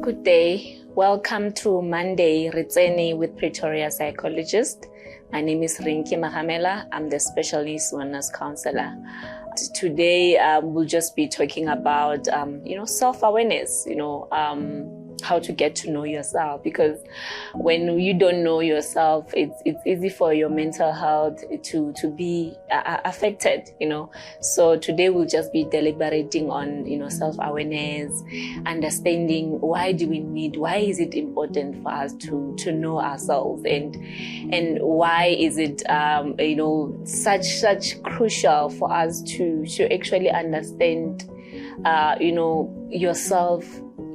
Good day. Welcome to Monday Tsene with Pretoria Psychologists. My name is Rinki Mahamela. I'm the specialist wellness counselor. Today we'll just be talking about self-awareness, how to get to know yourself, because when you don't know yourself, it's easy for your mental health to be affected, So today we'll just be deliberating on self-awareness, understanding why is it important for us to know ourselves, and why is it such crucial for us to actually understand yourself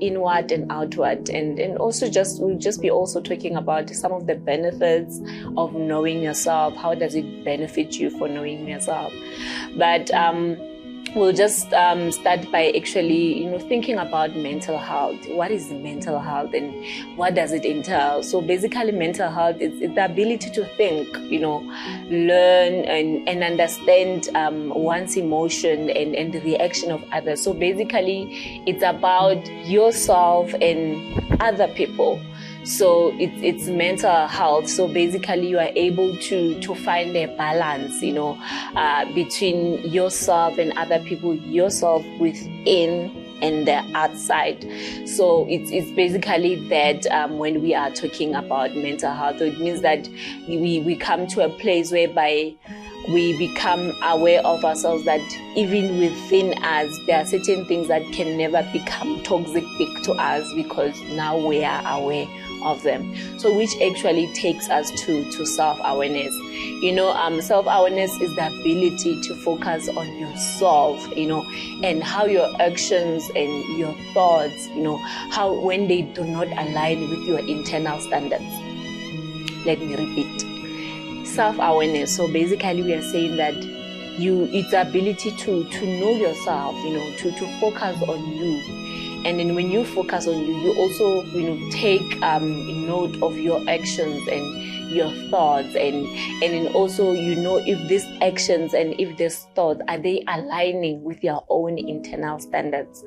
inward and outward, and also we'll just be also talking about some of the benefits of knowing yourself. How does it benefit you for knowing yourself? But we'll just start by actually thinking about mental health. What is mental health and what does it entail? So basically mental health is the ability to think, learn and understand one's emotion and the reaction of others. So basically it's about yourself and other people. So it's mental health. So basically you are able to find a balance, between yourself and other people, yourself within and the outside. So it's basically that when we are talking about mental health, so it means that we come to a place whereby we become aware of ourselves, that even within us, there are certain things that can never become toxic to us because now we are aware of them. So which actually takes us to self-awareness. Self-awareness is the ability to focus on yourself, and how your actions and your thoughts, how when they do not align with your internal standards. Let me repeat. Self-awareness. So basically we are saying that it's the ability to know yourself, to focus on you. And then when you focus on you also, take note of your actions and your thoughts, and then also, if these actions and if these thoughts, are they aligning with your own internal standards?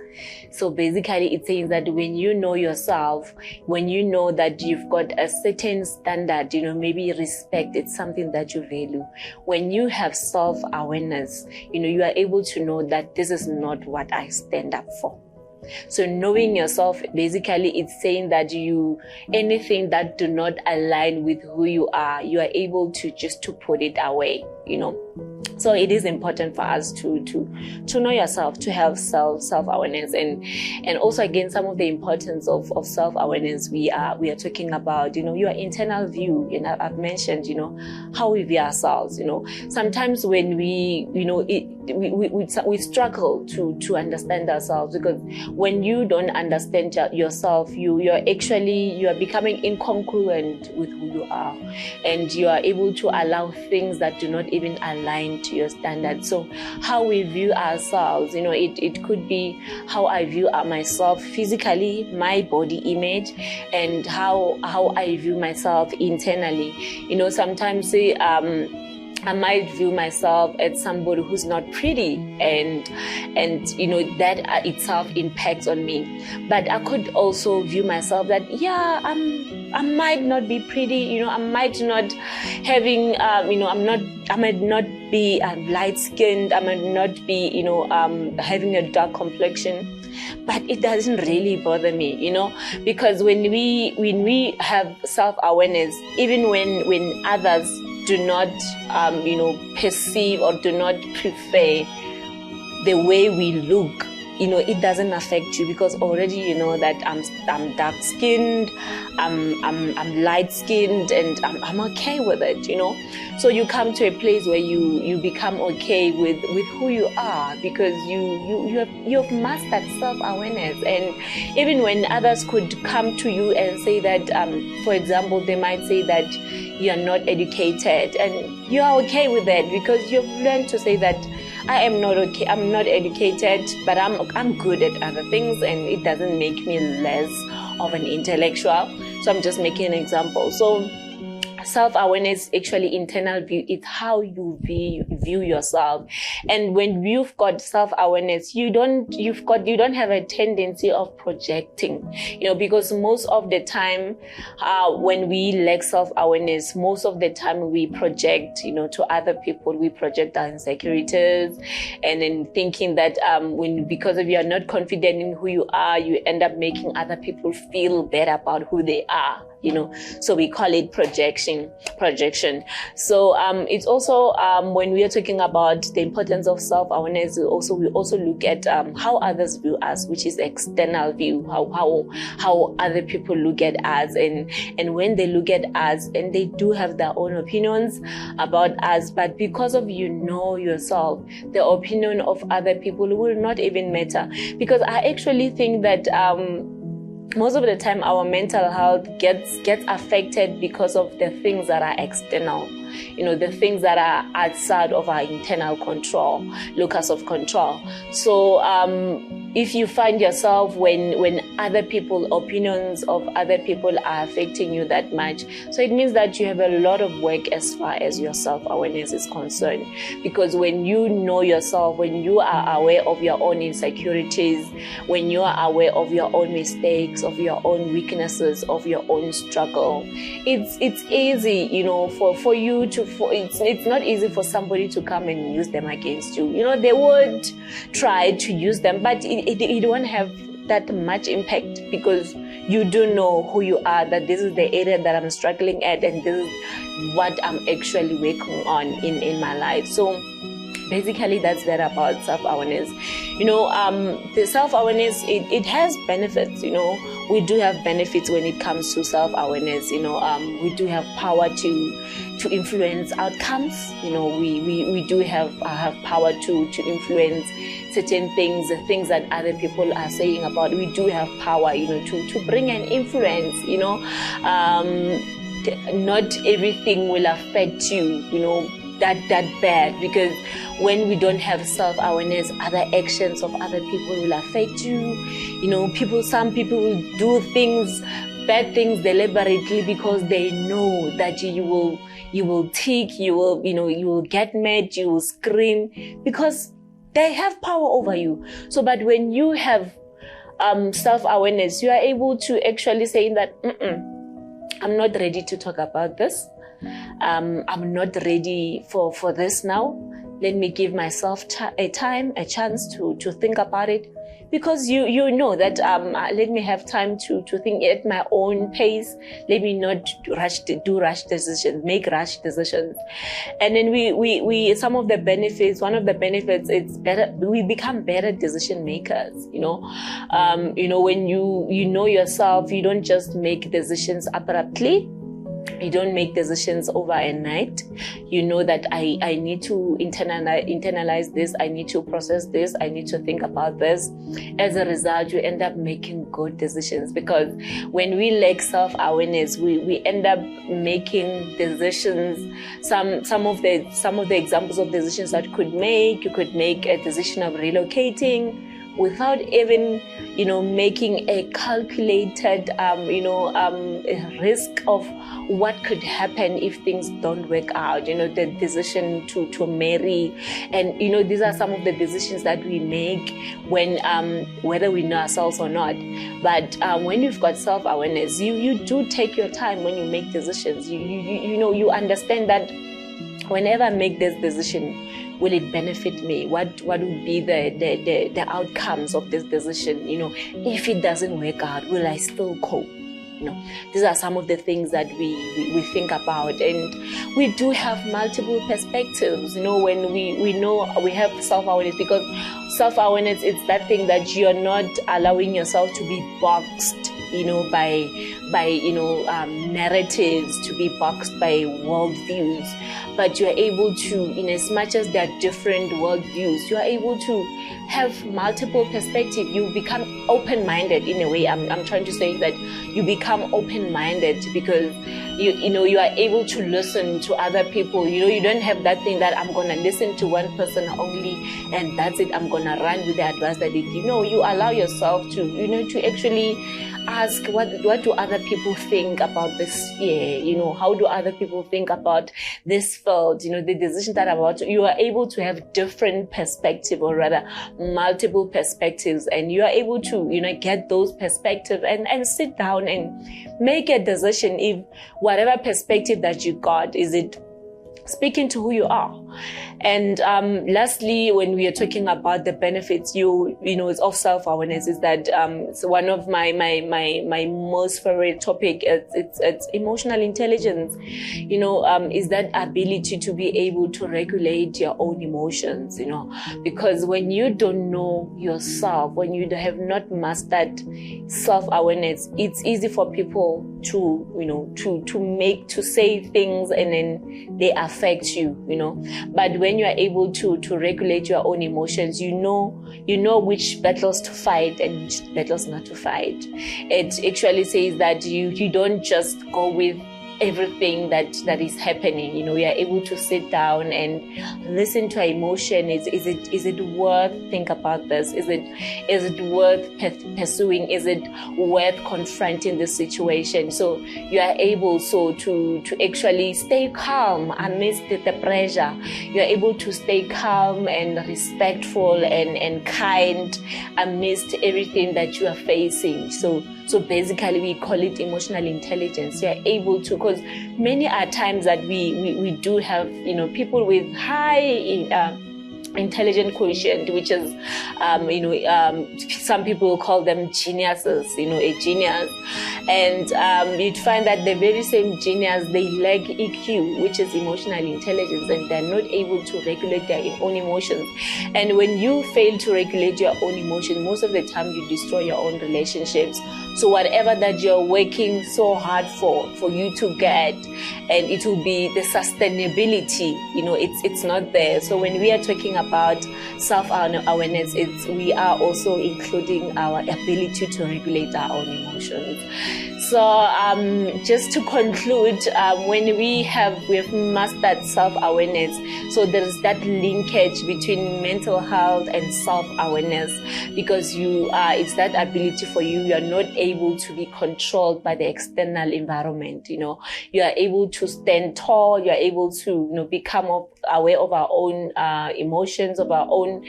So basically it says that when you know yourself, when you know that you've got a certain standard, maybe respect, it's something that you value. When you have self-awareness, you are able to know that this is not what I stand up for. So knowing yourself, basically it's saying that anything that do not align with who you are able to put it away, So it is important for us to know yourself, to have self-awareness, and also again some of the importance of self-awareness. We are talking about your internal view. I've mentioned how we view ourselves. Sometimes when we struggle to understand ourselves, because when you don't understand yourself, you are becoming incongruent with who you are, and you are able to allow things that do not even align to your standards. So how we view ourselves, it could be how I view myself physically, my body image, and how I view myself internally. Sometimes I might view myself as somebody who's not pretty, and that itself impacts on me. But I could also view myself that I might not be pretty, I might not having I might not be light skinned, I might not be having a dark complexion. But it doesn't really bother me, because when we have self-awareness, even when others do not perceive or do not prefer the way we look, it doesn't affect you, because already you know that I'm dark skinned, I'm light skinned, and I'm okay with it, So you come to a place where you become okay with who you are, because you've mastered self-awareness. And even when others could come to you and say that, for example, they might say that you are not educated, and you are okay with that because you've learned to say that I am not okay, I'm not educated, but I'm good at other things, and it doesn't make me less of an intellectual. So I'm just making an example. So self-awareness, actually internal view, it's how you view yourself. And when you've got self-awareness, you don't have a tendency of projecting, because most of the time, when we lack self-awareness, most of the time we project, to other people. We project our insecurities, and then thinking that because of you are not confident in who you are, you end up making other people feel better about who they are. So we call it projection. So it's also when we are talking about the importance of self-awareness, we also look at how others view us, which is external view, how other people look at us, and when they look at us, and they do have their own opinions about us, but because of yourself, the opinion of other people will not even matter. Because I actually think that most of the time our mental health gets affected because of the things that are external, the things that are outside of our internal control, locus of control. So if you find yourself when other people, opinions of other people are affecting you that much, so it means that you have a lot of work as far as your self-awareness is concerned. Because when you know yourself, when you are aware of your own insecurities, when you are aware of your own mistakes, of your own weaknesses, of your own struggle, it's easy, for you to, it's not easy for somebody to come and use them against you. They would try to use them, but it won't have that much impact, because you do know who you are, that this is the area that I'm struggling at, and this is what I'm actually working on in my life. So basically that's that about self-awareness. The self-awareness, it has benefits. We do have benefits when it comes to self-awareness. We do have power to influence outcomes. We do have power to influence certain things, the things that other people are saying about. We do have power, to bring an influence. Not everything will affect you, that bad, because when we don't have self-awareness, other actions of other people will affect you. Some people will do bad things deliberately, because they know that you will tick, you will get mad, you will scream, because they have power over you. So, but when you have self-awareness, you are able to actually say that I'm not ready to talk about this. I'm not ready for this now. Let me give myself a chance to think about it, because you know that let me have time to think at my own pace. Let me not do rash decisions, make rash decisions. And then we some of the benefits. One of the benefits, it's better. We become better decision makers. When you know yourself, you don't just make decisions abruptly. You don't make decisions over a night. You know that I need to internalize this. I need to process this. I need to think about this. As a result, you end up making good decisions, because when we lack self-awareness, we end up making decisions. Some of the examples of decisions that you could make a decision of relocating without even making a calculated risk of what could happen if things don't work out. The decision to marry, and these are some of the decisions that we make when whether we know ourselves or not. But when you've got self-awareness, you do take your time when you make decisions. You understand that whenever I make this decision, will it benefit me? What would be the outcomes of this decision? If it doesn't work out, will I still cope? These are some of the things that we think about, and we do have multiple perspectives. When we know we have self-awareness, because self-awareness is that thing that you're not allowing yourself to be boxed, by narratives, to be boxed by worldviews, but you're able to, in as much as there are different worldviews, you are able to have multiple perspectives. You become open-minded in a way. I'm trying to say that you become open-minded, because you are able to listen to other people. You don't have that thing that I'm gonna listen to one person only and that's it. I'm gonna run with the advice that they give. No, you allow yourself to to actually ask, what do other people think about this year? You know, how do other people think about this field? You know, the decision that I'm about to, you are able to have different perspective, or rather multiple perspectives, and you are able to, you know, get those perspectives and sit down and make a decision if whatever perspective that you got, is it speaking to who you are. And lastly, when we are talking about the benefits, you know, of self-awareness, is that so one of my most favorite topic is it's emotional intelligence. You know, is that ability to be able to regulate your own emotions. You know, because when you don't know yourself, when you have not mastered self-awareness, it's easy for people to, you know, to say things and then they affect you. You know, but when you are able to regulate your own emotions, you know which battles to fight and which battles not to fight. It actually says that you don't just go with everything that is happening. You know, we are able to sit down and listen to our emotion. Is it worth think about this? Is it worth pursuing? Is it worth confronting the situation? So you are able to actually stay calm amidst the pressure. You are able to stay calm and respectful and kind amidst everything that you are facing. So basically, we call it emotional intelligence. You are able to, because many are times that we do have, you know, people with high intelligent quotient, which is, some people call them geniuses, you know, a genius. And you'd find that the very same genius, they lack EQ, which is emotional intelligence, and they're not able to regulate their own emotions. And when you fail to regulate your own emotions, most of the time you destroy your own relationships. So whatever that you're working so hard for you to get, and it will be the sustainability, you know, it's not there. So when we are talking about self-awareness, we are also including our ability to regulate our own emotions. So just to conclude, when we have mastered self-awareness, so there is that linkage between mental health and self-awareness, because it's that ability for you. You are not able to be controlled by the external environment. You know, you are able to stand tall. You are able to, you know, become aware of our own emotions, of our own,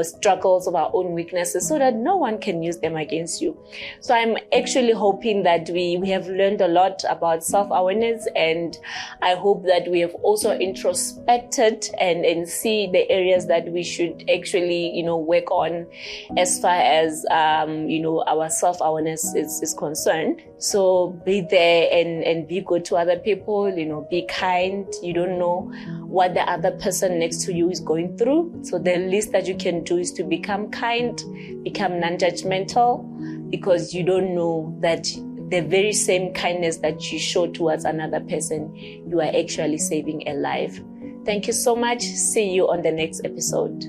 struggles, of our own weaknesses, so that no one can use them against you. So I'm actually hoping that we have learned a lot about self-awareness, and I hope that we have also introspected and see the areas that we should actually, you know, work on as far as, our self-awareness is concerned. So be there and be good to other people, you know, be kind. You don't know what the other person next to you is going through. So the least that you can do is to become kind, become non-judgmental, because you don't know that the very same kindness that you show towards another person, you are actually saving a life. Thank you so much. See you on the next episode.